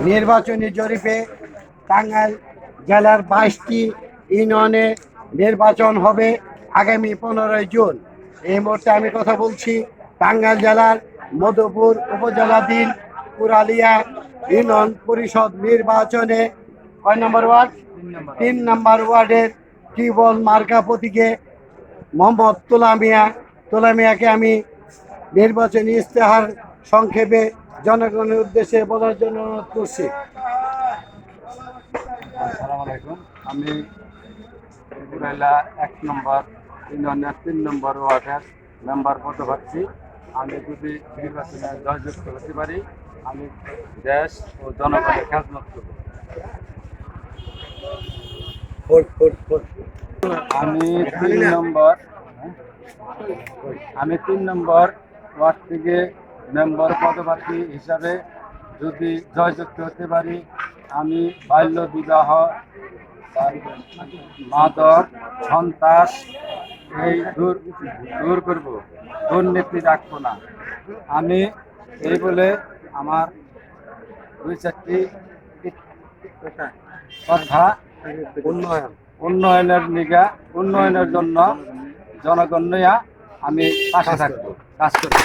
নির্বাচনী জরিপে টাঙ্গাইল জেলার 22টি ইউনিয়নে নির্বাচন হবে আগামী 15 জুন। এই মুহূর্তে আমি কথা বলছি টাঙ্গাইল জেলার মধুপুর উপজেলাধীন পুরালিয়া ইউনিয়ন পরিষদ নির্বাচনে কয় নম্বর ওয়ার্ড? 3 নম্বর ওয়ার্ডের টিউবওয়েল মার্কা প্রতীকে মোহাম্মদ তোলামিয়াকে আমি নির্বাচনী ইশতেহার সংক্ষেপে জনগণের উদ্দেশ্যে বলার জন্য অনুরোধ করছি। আসসালামু আলাইকুম। আমি পুরাইলা 1 নম্বর ইউনিয়নের 3 নম্বর ওয়ার্ডের মেম্বার পদপ্রার্থী। আমি যদি নির্বাচনে জয়যুক্ত হতে পারি, আমি দেশ ও জনগণের খেদমত করব। আমি 3 নম্বর ওয়ার্ড থেকে মেম্বার পদপ্রার্থী হিসাবে যদি জয়যুক্ত হতে পারি, আমি বাল্য বিবাহ, মাদক, সন্ত্রাস এই দূর করব, দুর্নীতি রাখবো না। আমি এই বলে আমার 2-4টি কথা উন্নয়নের জন্য জনগণ নিয়ে আমি পাশে থাকবো, কাজ করবো।